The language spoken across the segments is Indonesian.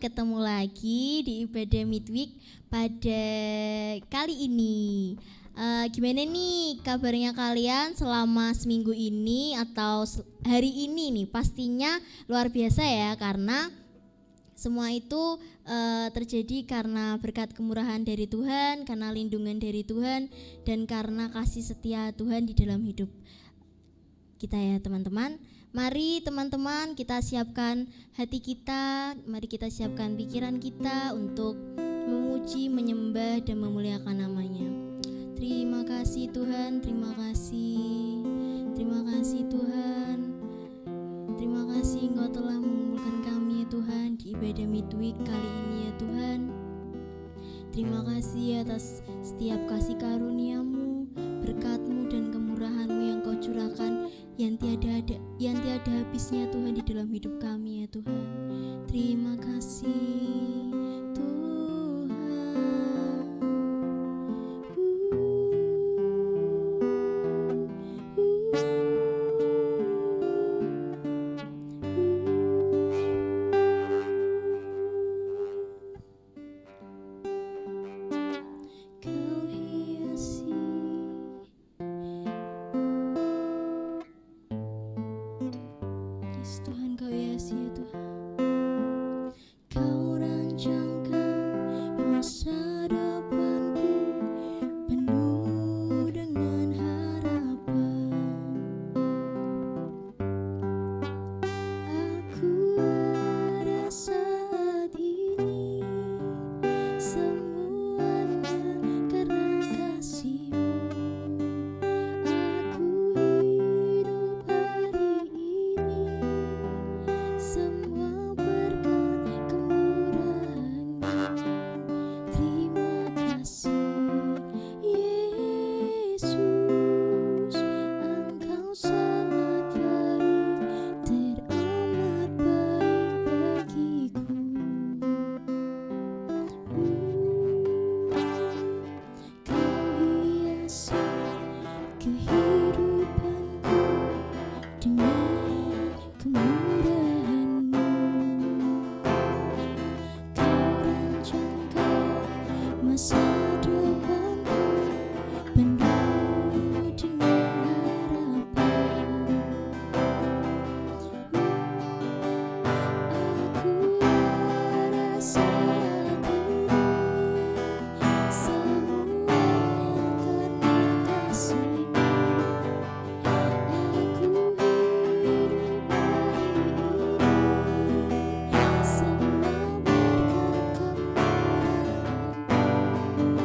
ketemu lagi di ibadah midweek pada kali ini. Gimana nih kabarnya kalian selama seminggu ini atau hari ini nih? Pastinya luar biasa ya, karena semua itu terjadi karena berkat kemurahan dari Tuhan, karena lindungan dari Tuhan, dan karena kasih setia Tuhan di dalam hidup kita ya teman-teman. Mari teman-teman kita siapkan hati kita, mari kita siapkan pikiran kita untuk memuji, menyembah, dan memuliakan namanya. Terima kasih Tuhan, terima kasih Tuhan. Terima kasih Engkau telah mengumpulkan kami ya Tuhan di ibadah midweek kali ini ya Tuhan. Terima kasih atas setiap kasih karunia-Mu, berkat-Mu dan kemurahan-Mu yang Kau curahkan yang tiada habisnya Tuhan di dalam hidup kami ya Tuhan. Terima kasih Tuhan. Tuhan Kau hiasi ya Tuhan. Kau rancangkan masa depanku penuh dengan harapan. Aku ada saat ini semuanya karena kasih-Mu. Aku hidup hari ini semua berkat kemurahan-Mu. Terima kasih Yesus, Engkau sangat baik, teramat baik bagiku. Kau hiasi kehidupanku dengan kemurahan-Mu. Kau rancangkan masa depanku penuh dengan harapan. Aku ada saat ini semuanya karena kasih-Mu. Aku hidup hari ini semua berkat kemurahan-Mu.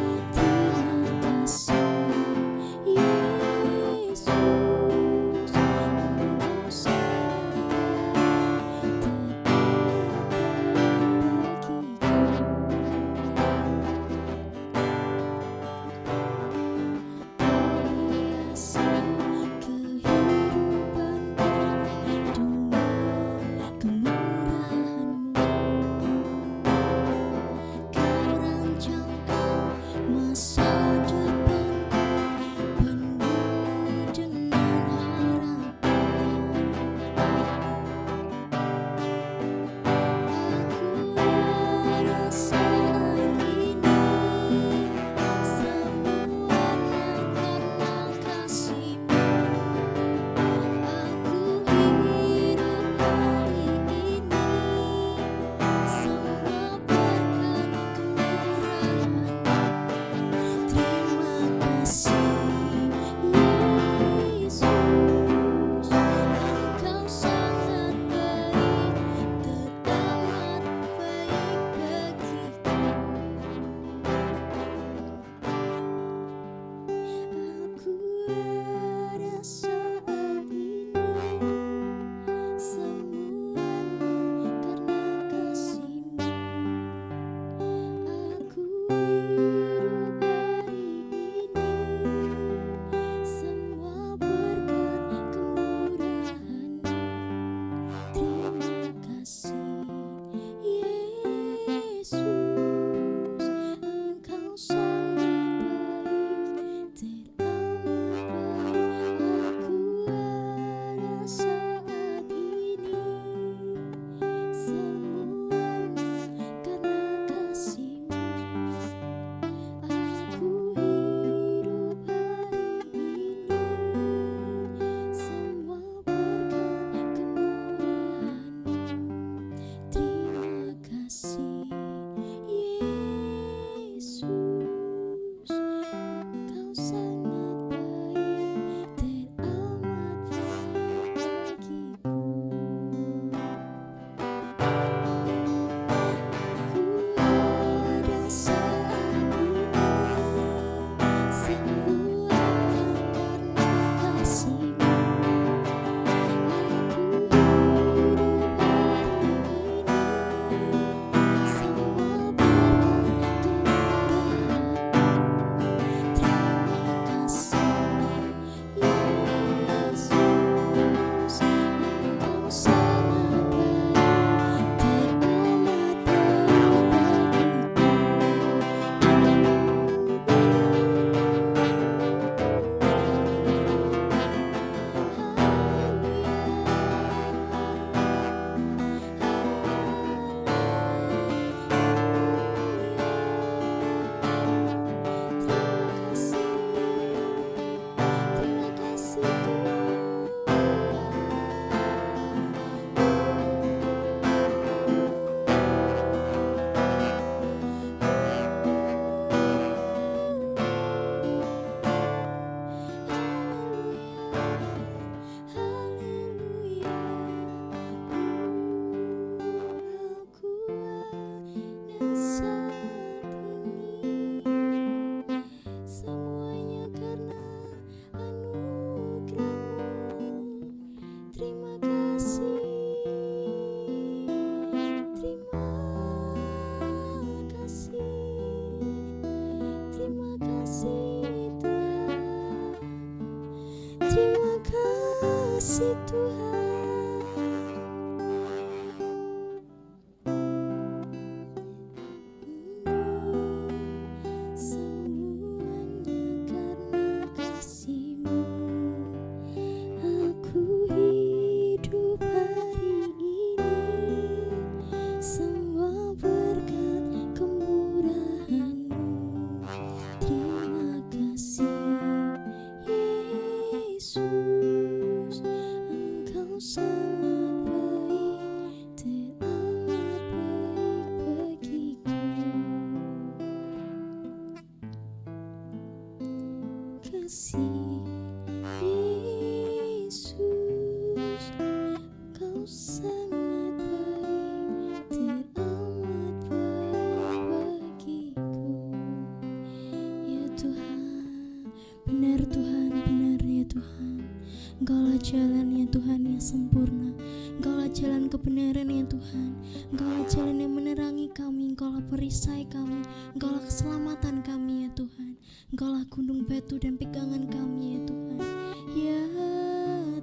Engkaulah jalan ya Tuhan yang sempurna, Engkaulah jalan kebenaran ya Tuhan, Engkaulah jalan yang menerangi kami, Engkaulah perisai kami, Engkaulah keselamatan kami ya Tuhan, Engkaulah gunung batu dan pegangan kami ya Tuhan, ya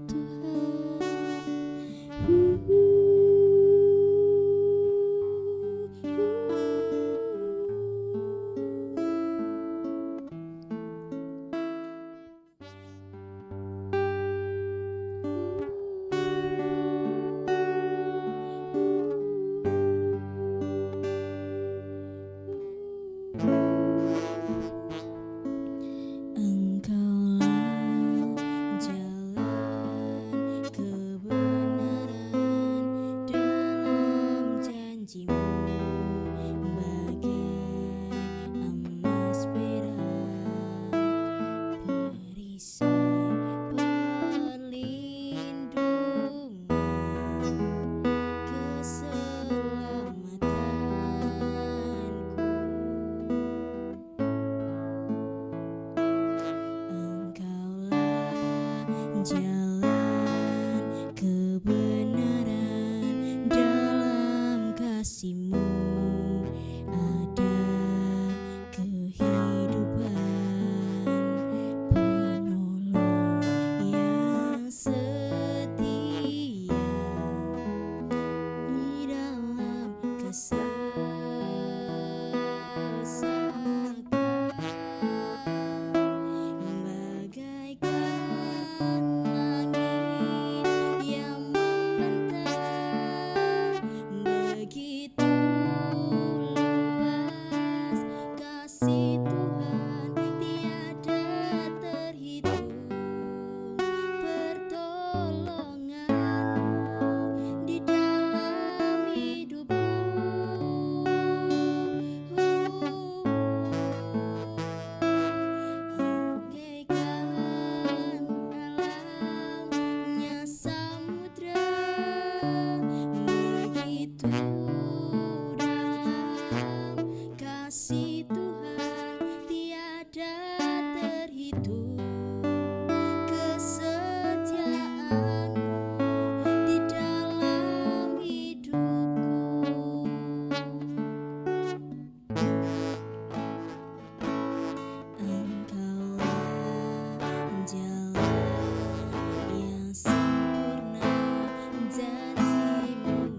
Tuhan. Jalan kebenaran dalam kasih-Mu, ada kehidupan, penolong yang setia di dalam kesesakan, bagaikan kasih Tuhan tiada terhitung, kesetiaan-Mu di dalam hidupku. Engkaulah jalan yang sempurna, janji-Mu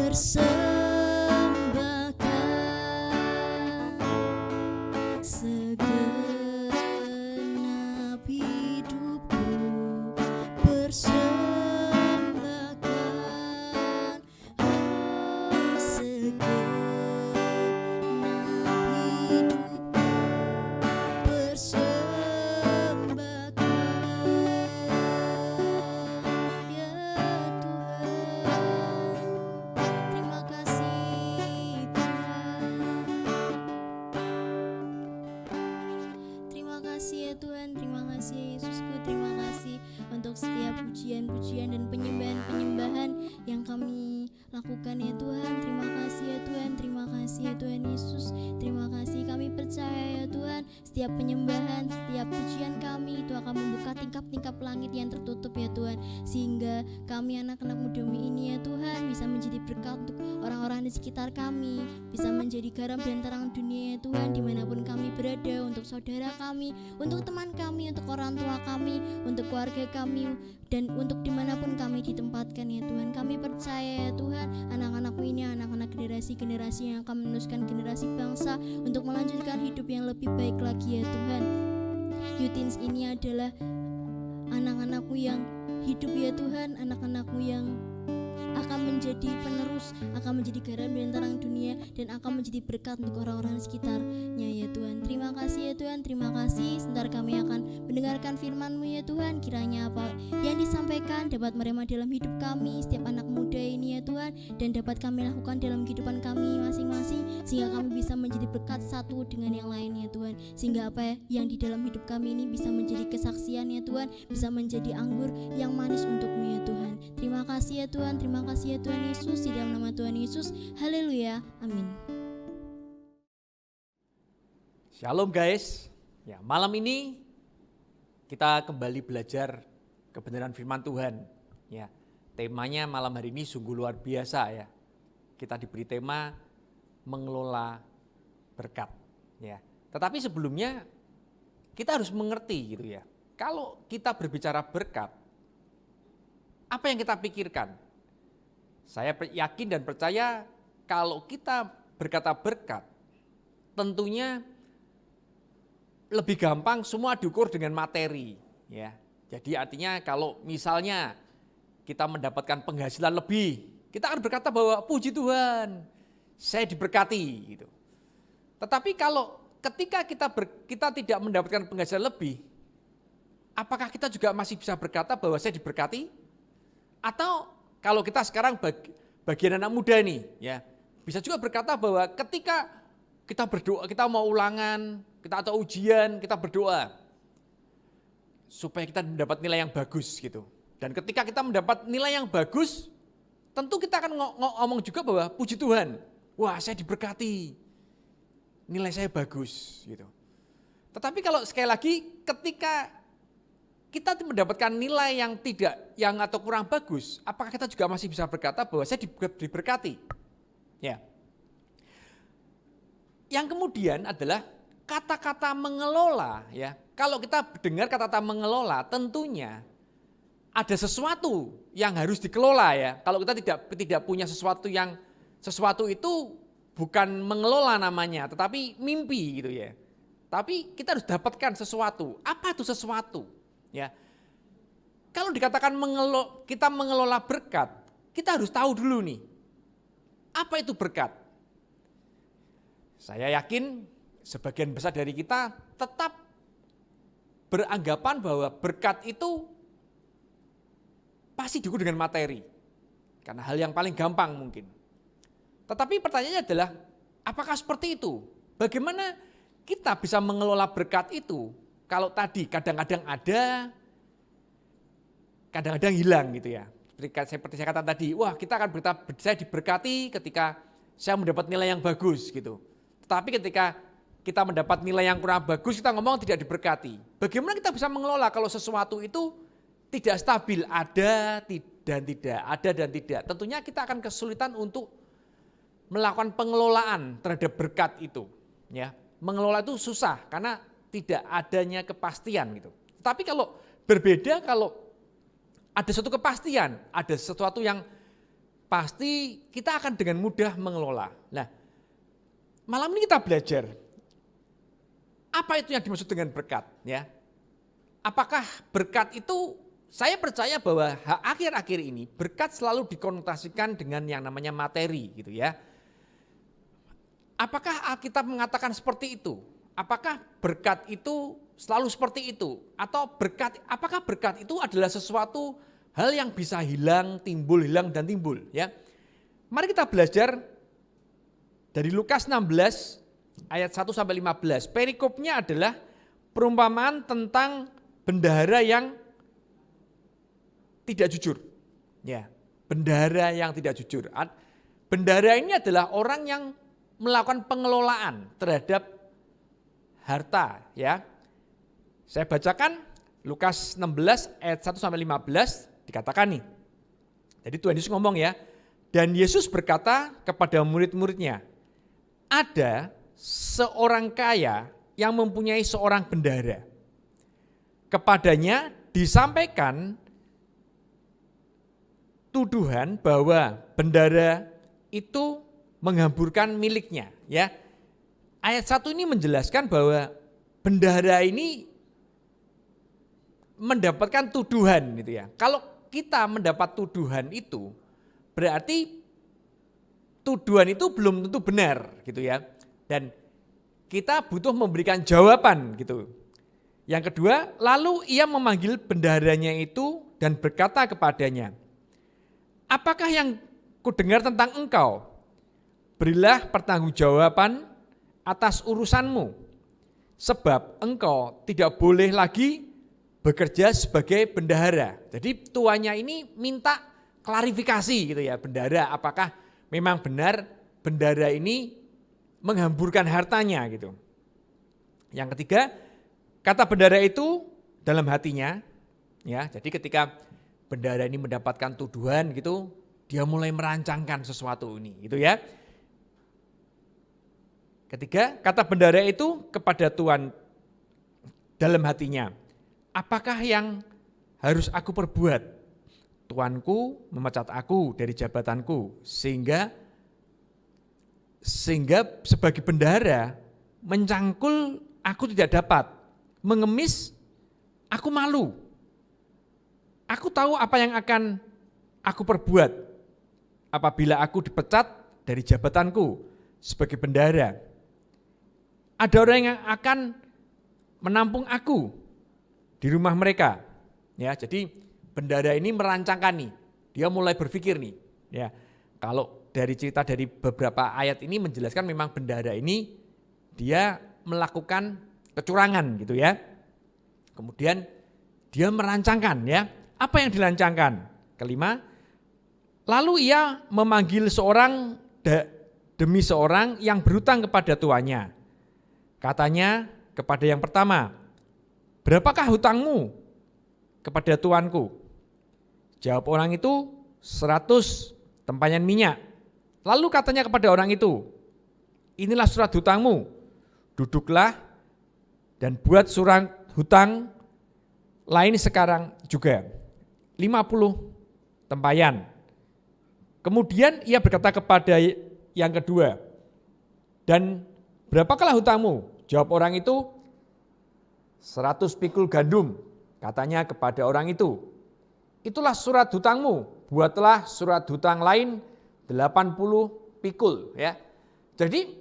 persembahkan segenap hidupku, persembahkan segenap hidupku, persembahkan ya Tuhan. Terima kasih Tuhan. Terima kasih ya Tuhan, terima kasih ya Yesusku, terima kasih untuk setiap pujian-pujian dan penyembahan-penyembahan yang kami lakukan ya Tuhan. Terima kasih ya Tuhan, terima kasih ya Tuhan Yesus. Terima kasih, kami percaya ya Tuhan, setiap penyembahan, setiap pujian kami itu akan membuka tingkap-tingkap langit yang tertutup ya Tuhan, sehingga kami anak-anak mudamu ini ya Tuhan bisa menjadi berkat untuk orang-orang di sekitar kami, bisa menjadi garam dan terang dunia ya Tuhan, dimanapun kami berada, untuk saudara kami, untuk teman kami, untuk orang tua kami, untuk keluarga kami, dan untuk dimanapun kami ditempatkan ya Tuhan. Kami percaya ya Tuhan, anak-anakmu ini anak-anak generasi-generasi yang akan meneruskan generasi bangsa untuk melanjutkan hidup yang lebih baik lagi ya Tuhan. Youteens ini adalah anak-anakmu yang hidup ya Tuhan, anak-anakmu yang akan menjadi penerus, akan menjadi garam dan terang dunia, dan akan menjadi berkat untuk orang-orang sekitarnya ya Tuhan. Terima kasih ya Tuhan, terima kasih. Sebentar kami akan mendengarkan firman-Mu ya Tuhan. Kiranya apa yang disampaikan dapat merema dalam hidup kami, setiap anak muda ini ya Tuhan, dan dapat kami lakukan dalam kehidupan kami masing-masing, sehingga kami bisa menjadi berkat satu dengan yang lain ya Tuhan, sehingga apa yang di dalam hidup kami ini bisa menjadi kesaksian ya Tuhan, bisa menjadi anggur yang manis untuk-Mu ya Tuhan. Terima kasih ya Tuhan, terima kasih ya Tuhan Yesus, di dalam nama Tuhan Yesus. Haleluya, amin. Shalom guys, ya malam ini kita kembali belajar kebenaran firman Tuhan. Ya, temanya malam hari ini sungguh luar biasa ya. Kita diberi tema mengelola berkat. Ya, tetapi sebelumnya kita harus mengerti gitu ya. Kalau kita berbicara berkat, apa yang kita pikirkan? Saya yakin dan percaya kalau kita berkata berkat, tentunya lebih gampang semua diukur dengan materi ya. Jadi artinya kalau misalnya kita mendapatkan penghasilan lebih, kita akan berkata bahwa puji Tuhan, saya diberkati gitu. Tetapi kalau ketika kita tidak mendapatkan penghasilan lebih, apakah kita juga masih bisa berkata bahwa saya diberkati? Atau kalau kita sekarang bagian anak muda nih ya, bisa juga berkata bahwa ketika kita berdoa, kita mau ulangan, kita atau ujian, kita berdoa supaya kita mendapat nilai yang bagus gitu. Dan ketika kita mendapat nilai yang bagus, tentu kita akan ngomong juga bahwa puji Tuhan, wah saya diberkati, nilai saya bagus gitu. Tetapi kalau sekali lagi ketika kita mendapatkan nilai yang atau kurang bagus, apakah kita juga masih bisa berkata bahwa saya diberkati? Ya. Yang kemudian adalah kata-kata mengelola ya. Kalau kita dengar kata-kata mengelola, tentunya ada sesuatu yang harus dikelola ya. Kalau kita tidak punya sesuatu itu bukan mengelola namanya, tetapi mimpi gitu ya. Tapi kita harus dapatkan sesuatu. Apa itu sesuatu? Ya. Kalau dikatakan kita mengelola berkat, kita harus tahu dulu nih. Apa itu berkat? Saya yakin sebagian besar dari kita tetap beranggapan bahwa berkat itu pasti diukur dengan materi. Karena hal yang paling gampang mungkin. Tetapi pertanyaannya adalah, apakah seperti itu? Bagaimana kita bisa mengelola berkat itu? Kalau tadi kadang-kadang ada, kadang-kadang hilang gitu ya. Seperti saya katakan tadi, wah kita akan saya diberkati ketika saya mendapat nilai yang bagus gitu. Tetapi ketika kita mendapat nilai yang kurang bagus, kita ngomong tidak diberkati. Bagaimana kita bisa mengelola kalau sesuatu itu tidak stabil, ada dan tidak, ada dan tidak. Tentunya kita akan kesulitan untuk melakukan pengelolaan terhadap berkat itu. Ya, mengelola itu susah karena tidak adanya kepastian gitu. Tapi kalau berbeda, kalau ada suatu kepastian, ada sesuatu yang pasti kita akan dengan mudah mengelola. Nah, malam ini kita belajar apa itu yang dimaksud dengan berkat, ya. Apakah berkat itu, saya percaya bahwa akhir-akhir ini berkat selalu dikonotasikan dengan yang namanya materi gitu ya. Apakah Alkitab mengatakan seperti itu? Apakah berkat itu selalu seperti itu? Atau apakah berkat itu adalah sesuatu hal yang bisa hilang, hilang dan timbul ya? Mari kita belajar dari Lukas 16 ayat 1 sampai 15. Perikopnya adalah perumpamaan tentang bendahara yang tidak jujur. Ya, bendahara yang tidak jujur. Bendahara ini adalah orang yang melakukan pengelolaan terhadap harta ya. Saya bacakan Lukas 16 ayat 1 sampai 15 dikatakan nih. Jadi Tuhan Yesus ngomong ya, dan Yesus berkata kepada murid-muridnya, ada seorang kaya yang mempunyai seorang bendahara. Kepadanya disampaikan tuduhan bahwa bendahara itu menghamburkan miliknya ya. Ayat 1 ini menjelaskan bahwa bendahara ini mendapatkan tuduhan gitu ya. Kalau kita mendapat tuduhan itu berarti tuduhan itu belum tentu benar gitu ya. Dan kita butuh memberikan jawaban gitu. Yang kedua, lalu ia memanggil bendaharanya itu dan berkata kepadanya, apakah yang kudengar tentang engkau? Berilah pertanggungjawaban atas urusanmu, sebab engkau tidak boleh lagi bekerja sebagai bendahara. Jadi tuannya ini minta klarifikasi gitu ya, bendahara apakah memang benar bendahara ini menghamburkan hartanya gitu. Yang ketiga, kata bendahara itu dalam hatinya ya. Jadi ketika bendahara ini mendapatkan tuduhan gitu, dia mulai merancangkan sesuatu ini gitu ya. Ketiga, kata bendahara itu kepada Tuhan dalam hatinya, apakah yang harus aku perbuat? Tuanku memecat aku dari jabatanku, sehingga sebagai bendahara mencangkul aku tidak dapat, mengemis aku malu. Aku tahu apa yang akan aku perbuat apabila aku dipecat dari jabatanku sebagai bendahara. Ada orang yang akan menampung aku di rumah mereka. Ya, jadi bendahara ini merancangkan nih. Dia mulai berpikir nih, ya. Kalau dari cerita dari beberapa ayat ini menjelaskan memang bendahara ini dia melakukan kecurangan gitu ya. Kemudian dia merancangkan ya. Apa yang dirancangkan? Kelima, lalu ia memanggil seorang demi seorang yang berhutang kepada tuannya. Katanya kepada yang pertama, berapakah hutangmu kepada tuanku? Jawab orang itu 100 tempayan minyak. Lalu katanya kepada orang itu, inilah surat hutangmu, duduklah dan buat surat hutang lain sekarang juga, 50 tempayan. Kemudian ia berkata kepada yang kedua, dan berapakah hutangmu? Jawab orang itu, 100 pikul gandum. Katanya kepada orang itu, itulah surat hutangmu, buatlah surat hutang lain 80 pikul. Ya. Jadi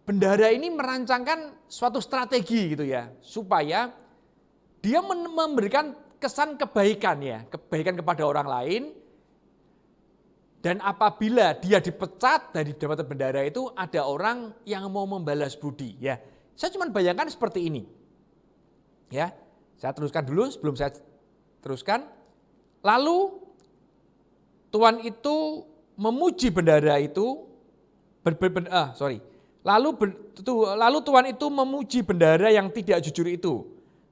bendahara ini merancangkan suatu strategi gitu ya, supaya dia memberikan kesan kebaikan ya, kebaikan kepada orang lain. Dan apabila dia dipecat dari jabatan bendahara itu, ada orang yang mau membalas budi ya. Saya cuma bayangkan seperti ini. Ya, saya teruskan dulu sebelum saya teruskan. Lalu Tuhan itu memuji bendahara itu, lalu Tuhan itu memuji bendahara yang tidak jujur itu,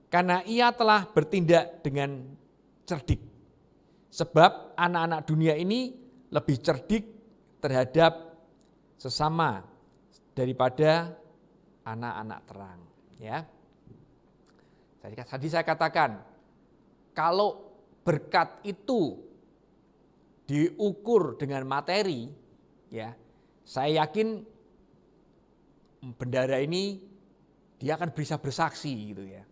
karena ia telah bertindak dengan cerdik. Sebab anak-anak dunia ini lebih cerdik terhadap sesama daripada anak-anak terang. Ya, tadi saya katakan, kalau berkat itu diukur dengan materi, ya, saya yakin bendara ini dia akan bisa bersaksi gitu ya.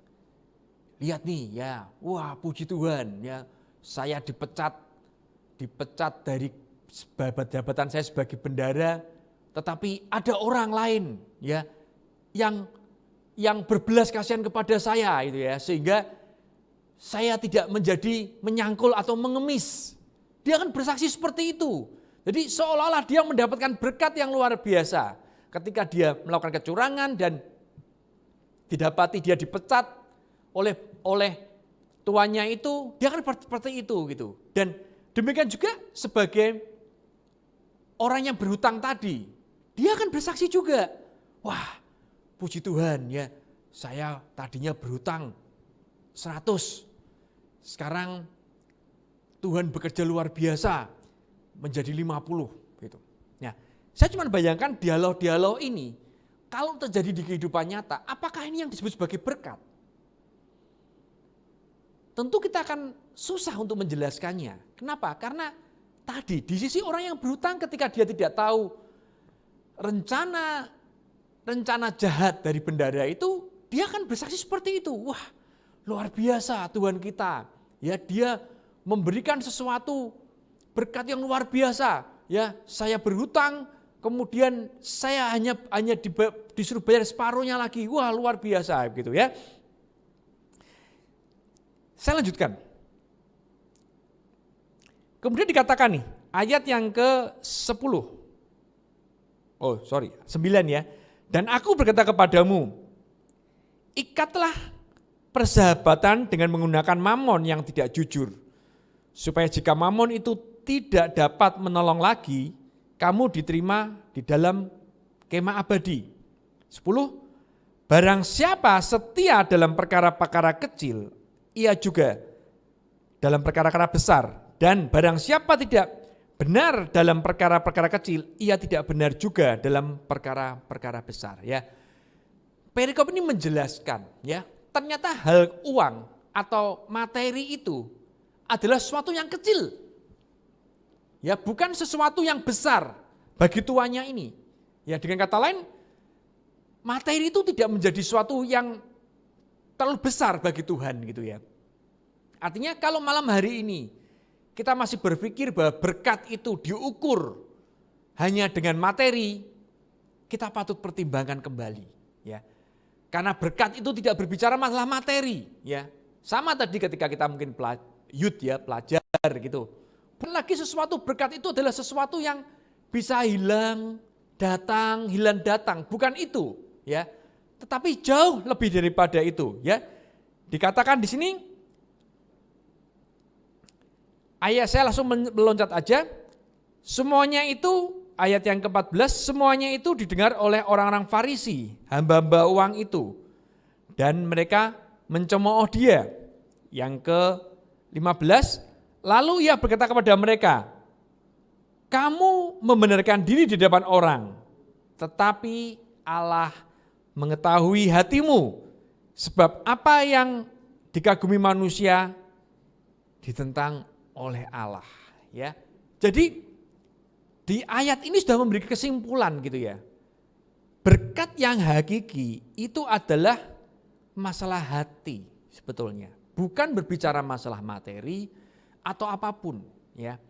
Lihat nih ya, wah puji Tuhan ya, saya dipecat dari jabatan saya sebagai bendara, tetapi ada orang lain ya yang berbelas kasihan kepada saya itu ya, sehingga saya tidak menjadi menyangkul atau mengemis. Dia akan bersaksi seperti itu. Jadi seolah-olah dia mendapatkan berkat yang luar biasa ketika dia melakukan kecurangan dan didapati dia dipecat oleh tuannya itu, dia akan seperti itu gitu. Dan demikian juga sebagai orang yang berhutang tadi, dia akan bersaksi juga. Wah, puji Tuhan ya, saya tadinya berhutang 100, sekarang Tuhan bekerja luar biasa menjadi 50 gitu. Nah, saya cuma bayangkan dialog-dialog ini kalau terjadi di kehidupan nyata, apakah ini yang disebut sebagai berkat? Tentu kita akan susah untuk menjelaskannya. Kenapa? Karena tadi di sisi orang yang berhutang ketika dia tidak tahu rencana jahat dari bendara itu, dia akan bersaksi seperti itu. Wah, luar biasa Tuhan kita. Ya, dia memberikan sesuatu berkat yang luar biasa. Ya, saya berhutang, kemudian saya hanya disuruh bayar separuhnya lagi. Wah, luar biasa gitu ya. Saya lanjutkan. Kemudian dikatakan nih, ayat yang ke-10. 9 ya. Dan aku berkata kepadamu, ikatlah persahabatan dengan menggunakan mamon yang tidak jujur, supaya jika mamon itu tidak dapat menolong lagi, kamu diterima di dalam kemah abadi. 10. Barang siapa setia dalam perkara-perkara kecil, ia juga dalam perkara-perkara besar. Dan barang siapa tidak benar dalam perkara-perkara kecil, ia tidak benar juga dalam perkara-perkara besar. Ya, perikop ini menjelaskan, ya, ternyata hal uang atau materi itu adalah sesuatu yang kecil. Ya, bukan sesuatu yang besar bagi tuannya ini. Ya, dengan kata lain, materi itu tidak menjadi sesuatu yang terlalu besar bagi Tuhan gitu ya. Artinya kalau malam hari ini kita masih berpikir bahwa berkat itu diukur hanya dengan materi, kita patut pertimbangkan kembali ya. Karena berkat itu tidak berbicara masalah materi ya. Sama tadi ketika kita mungkin pelajar gitu. Lagi sesuatu berkat itu adalah sesuatu yang bisa hilang datang, bukan itu ya. Tetapi jauh lebih daripada itu ya. Dikatakan di sini, ayat saya langsung meloncat aja. Semuanya itu, ayat yang ke-14, semuanya itu didengar oleh orang-orang Farisi, hamba-hamba uang itu. Dan mereka mencemooh dia. Yang ke-15, lalu ia berkata kepada mereka, kamu membenarkan diri di depan orang, tetapi Allah mengetahui hatimu, sebab apa yang dikagumi manusia ditentang oleh Allah. Ya, jadi di ayat ini sudah memberi kesimpulan gitu ya. Berkat yang hakiki itu adalah masalah hati sebetulnya, bukan berbicara masalah materi atau apapun. Ya,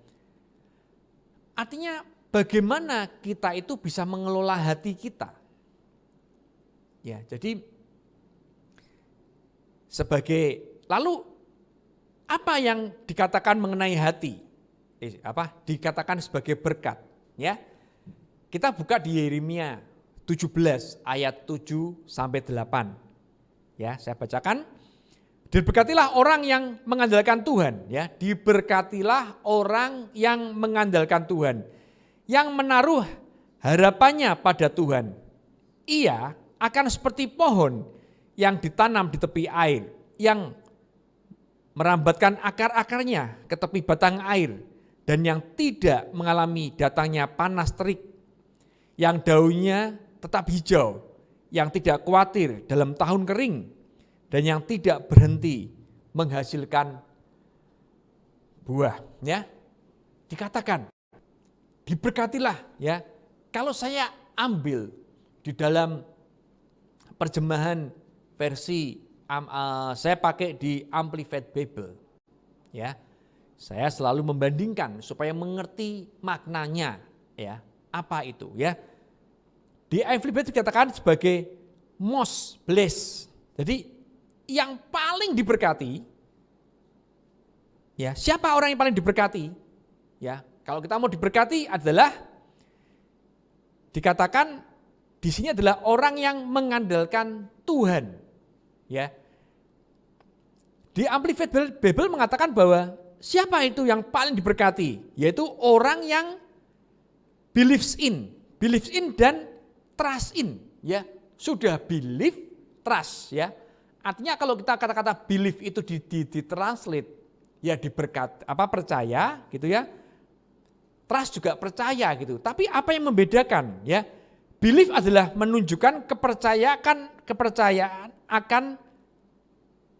artinya bagaimana kita itu bisa mengelola hati kita. Ya, jadi lalu apa yang dikatakan mengenai hati? Dikatakan sebagai berkat, ya. Kita buka di Yeremia 17 ayat 7 sampai 8. Ya, saya bacakan. Diberkatilah orang yang mengandalkan Tuhan, ya. Diberkatilah orang yang mengandalkan Tuhan, yang menaruh harapannya pada Tuhan. Ia akan seperti pohon yang ditanam di tepi air, yang merambatkan akar-akarnya ke tepi batang air, dan yang tidak mengalami datangnya panas terik, yang daunnya tetap hijau, yang tidak khawatir dalam tahun kering, dan yang tidak berhenti menghasilkan buah. Ya, dikatakan, diberkatilah ya. Kalau saya ambil di dalam terjemahan versi saya pakai di Amplified Bible ya. Saya selalu membandingkan supaya mengerti maknanya ya. Apa itu ya? Di Amplified dikatakan sebagai most blessed. Jadi yang paling diberkati ya, siapa orang yang paling diberkati? Ya, kalau kita mau diberkati adalah dikatakan di sini adalah orang yang mengandalkan Tuhan. Ya. Di Amplified Bible mengatakan bahwa siapa itu yang paling diberkati? Yaitu orang yang believes in dan trust in, ya. Sudah believe, trust, ya. Artinya kalau kita kata-kata believe itu ditranslate ya diberkat percaya gitu ya. Trust juga percaya gitu. Tapi apa yang membedakan ya? Belief adalah menunjukkan kepercayaan akan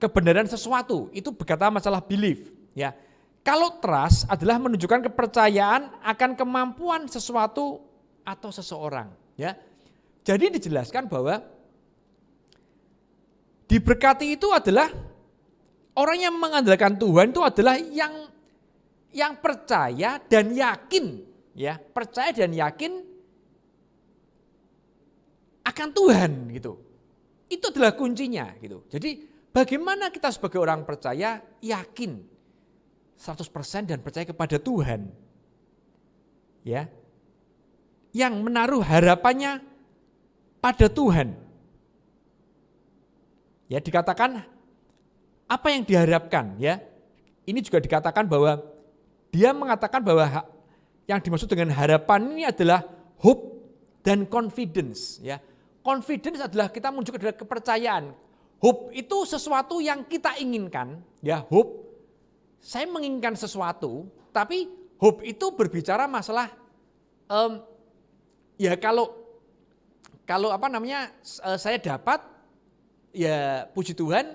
kebenaran sesuatu. Itu berkata masalah belief ya. Kalau trust adalah menunjukkan kepercayaan akan kemampuan sesuatu atau seseorang ya. Jadi dijelaskan bahwa diberkati itu adalah orang yang mengandalkan Tuhan itu adalah yang percaya dan yakin ya, percaya dan yakin akan Tuhan gitu. Itu adalah kuncinya gitu. Jadi bagaimana kita sebagai orang percaya yakin 100% dan percaya kepada Tuhan. Ya. Yang menaruh harapannya pada Tuhan. Ya, dikatakan apa yang diharapkan ya. Ini juga dikatakan bahwa dia mengatakan bahwa yang dimaksud dengan harapan ini adalah hope dan confidence ya. Confidence adalah kita menunjukkan adalah kepercayaan. Hope itu sesuatu yang kita inginkan ya, hope. Saya menginginkan sesuatu, tapi hope itu berbicara masalah ya kalau saya dapat ya puji Tuhan,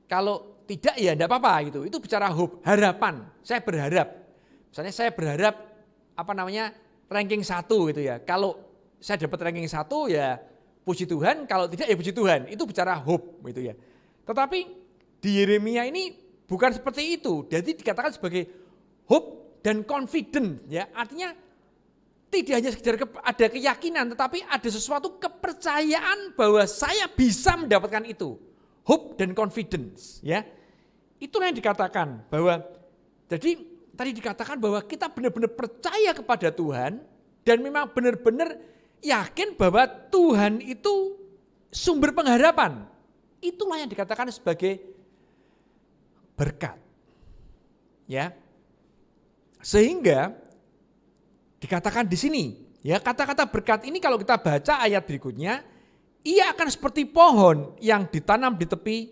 kalau tidak ya enggak apa-apa gitu. Itu bicara hope, harapan. Saya berharap. Misalnya saya berharap ranking 1 gitu ya. Kalau saya dapat ranking 1 ya puji Tuhan, kalau tidak ya puji Tuhan. Itu bicara hope gitu ya. Tetapi di Yeremia ini bukan seperti itu. Jadi dikatakan sebagai hope dan confident ya. Artinya tidak hanya sekedar ada keyakinan, tetapi ada sesuatu kepercayaan bahwa saya bisa mendapatkan itu. Hope dan confidence ya. Itulah yang dikatakan bahwa jadi tadi dikatakan bahwa kita benar-benar percaya kepada Tuhan dan memang benar-benar yakin bahwa Tuhan itu sumber pengharapan. Itulah yang dikatakan sebagai berkat. Ya. Sehingga dikatakan di sini, ya kata-kata berkat ini kalau kita baca ayat berikutnya, ia akan seperti pohon yang ditanam di tepi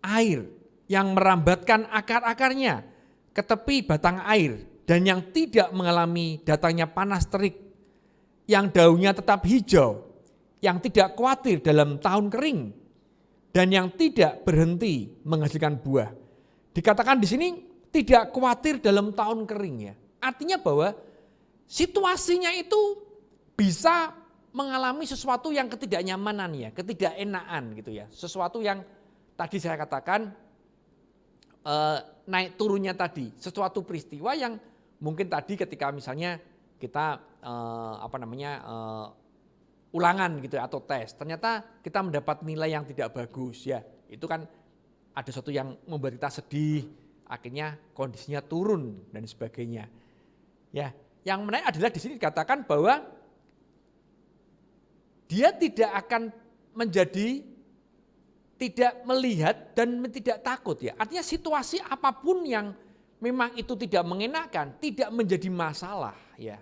air, yang merambatkan akar-akarnya ke tepi batang air, dan yang tidak mengalami datangnya panas terik, yang daunnya tetap hijau, yang tidak khawatir dalam tahun kering, dan yang tidak berhenti menghasilkan buah. Dikatakan di sini tidak khawatir dalam tahun kering ya. Artinya bahwa situasinya itu bisa mengalami sesuatu yang ketidaknyamanan ya, ketidakenaan gitu ya. Sesuatu yang tadi saya katakan naik turunnya tadi, sesuatu peristiwa yang mungkin tadi ketika misalnya kita ulangan gitu ya, atau tes, ternyata kita mendapat nilai yang tidak bagus ya. Itu kan ada sesuatu yang membuat kita sedih, akhirnya kondisinya turun dan sebagainya. Ya, yang menarik adalah di sini dikatakan bahwa dia tidak akan menjadi tidak melihat dan tidak takut ya. Artinya situasi apapun yang memang itu tidak mengenakan, tidak menjadi masalah ya.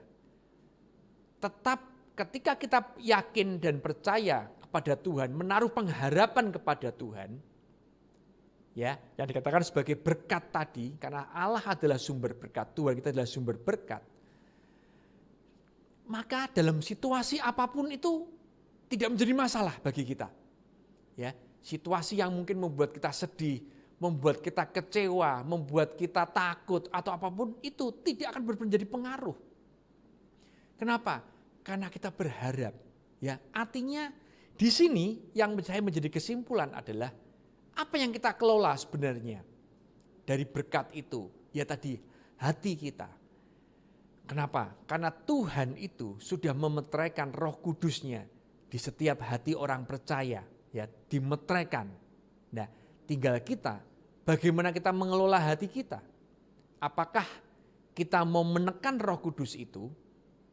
Tetap ketika kita yakin dan percaya kepada Tuhan, menaruh pengharapan kepada Tuhan, ya, yang dikatakan sebagai berkat tadi, karena Allah adalah sumber berkat, Tuhan kita adalah sumber berkat. Maka dalam situasi apapun itu tidak menjadi masalah bagi kita. Ya, situasi yang mungkin membuat kita sedih, membuat kita kecewa, membuat kita takut atau apapun itu tidak akan menjadi pengaruh. Kenapa? Karena kita berharap. Ya, artinya di sini yang saya menjadi kesimpulan adalah apa yang kita kelola sebenarnya dari berkat itu. Ya tadi hati kita. Kenapa? Karena Tuhan itu sudah memeteraikan Roh Kudus-Nya di setiap hati orang percaya, ya, dimeteraikan. Nah, tinggal kita bagaimana kita mengelola hati kita. Apakah kita mau menekan Roh Kudus itu,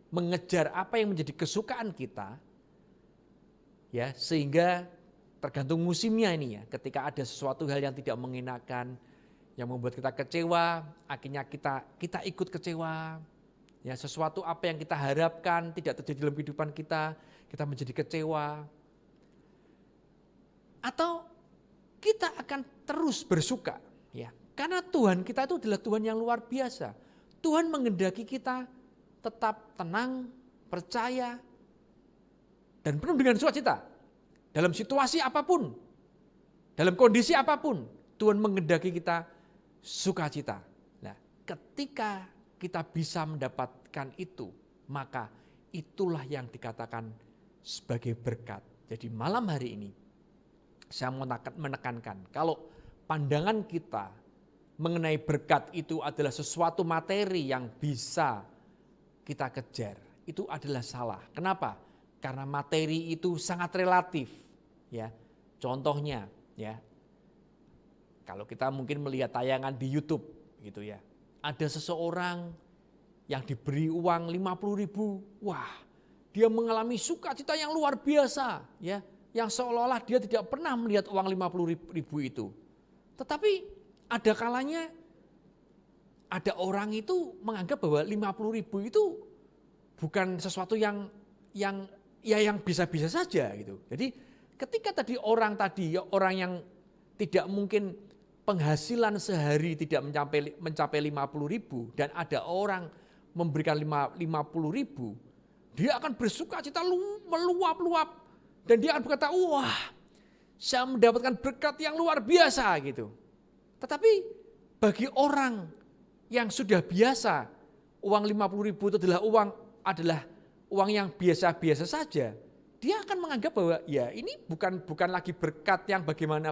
mengejar apa yang menjadi kesukaan kita, ya, sehingga tergantung musimnya ini ya. Ketika ada sesuatu hal yang tidak mengenakan, yang membuat kita kecewa, akhirnya kita ikut kecewa. Ya, sesuatu apa yang kita harapkan tidak terjadi dalam kehidupan kita menjadi kecewa. Atau kita akan terus bersuka, ya. Karena Tuhan kita itu adalah Tuhan yang luar biasa. Tuhan menghendaki kita tetap tenang, percaya, dan penuh dengan sukacita. Dalam situasi apapun, dalam kondisi apapun, Tuhan menghendaki kita sukacita. Nah, ketika kita bisa mendapatkan itu, maka itulah yang dikatakan sebagai berkat. Jadi malam hari ini saya mau menekankan kalau pandangan kita mengenai berkat itu adalah sesuatu materi yang bisa kita kejar, itu adalah salah. Kenapa? Karena materi itu sangat relatif, ya. Contohnya, ya, kalau kita mungkin melihat tayangan di YouTube, gitu ya, ada seseorang yang diberi uang 50.000, wah, dia mengalami sukacita yang luar biasa, ya, yang seolah-olah dia tidak pernah melihat uang 50.000 itu. Tetapi ada kalanya ada orang itu menganggap bahwa 50.000 itu bukan sesuatu yang bisa-bisa saja gitu. Jadi ketika tadi orang yang tidak mungkin penghasilan sehari tidak mencapai 50.000 dan ada orang memberikan 50.000, dia akan bersukacita meluap-luap dan dia akan berkata, wah, saya mendapatkan berkat yang luar biasa gitu. Tetapi bagi orang yang sudah biasa, uang 50.000 itu adalah uang yang biasa-biasa saja, dia akan menganggap bahwa ya ini bukan lagi berkat yang bagaimana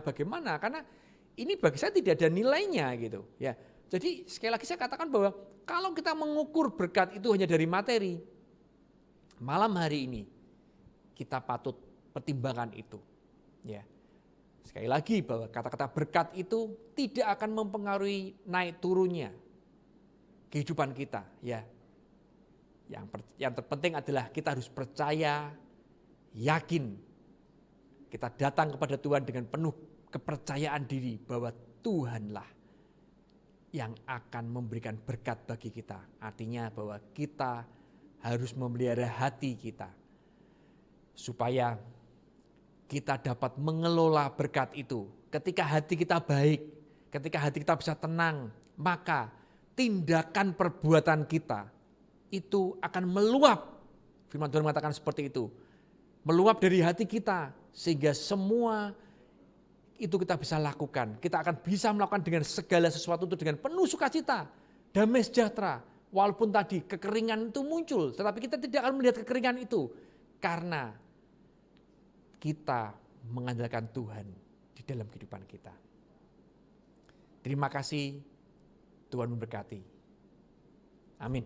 karena ini bagi saya tidak ada nilainya gitu ya. Jadi sekali lagi saya katakan bahwa kalau kita mengukur berkat itu hanya dari materi, malam hari ini kita patut pertimbangkan itu ya. Sekali lagi bahwa kata-kata berkat itu tidak akan mempengaruhi naik turunnya kehidupan kita ya. Yang terpenting adalah kita harus percaya, yakin. Kita datang kepada Tuhan dengan penuh kepercayaan diri bahwa Tuhanlah yang akan memberikan berkat bagi kita. Artinya bahwa kita harus memelihara hati kita supaya kita dapat mengelola berkat itu. Ketika hati kita baik, ketika hati kita bisa tenang, maka tindakan perbuatan kita itu akan meluap. Firman Tuhan mengatakan seperti itu. Meluap dari hati kita sehingga semua itu kita bisa lakukan. Kita akan bisa melakukan dengan segala sesuatu itu dengan penuh sukacita, damai sejahtera. Walaupun tadi kekeringan itu muncul, tetapi kita tidak akan melihat kekeringan itu karena kita mengandalkan Tuhan di dalam kehidupan kita. Terima kasih, Tuhan memberkati. Amin.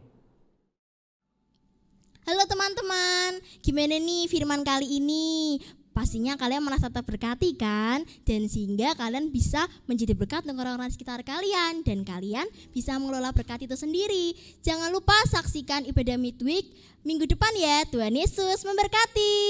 Halo teman-teman, gimana nih firman kali ini? Pastinya kalian merasa terberkati kan? Dan sehingga kalian bisa menjadi berkat untuk orang-orang sekitar kalian. Dan kalian bisa mengelola berkat itu sendiri. Jangan lupa saksikan ibadah midweek minggu depan ya. Tuhan Yesus memberkati.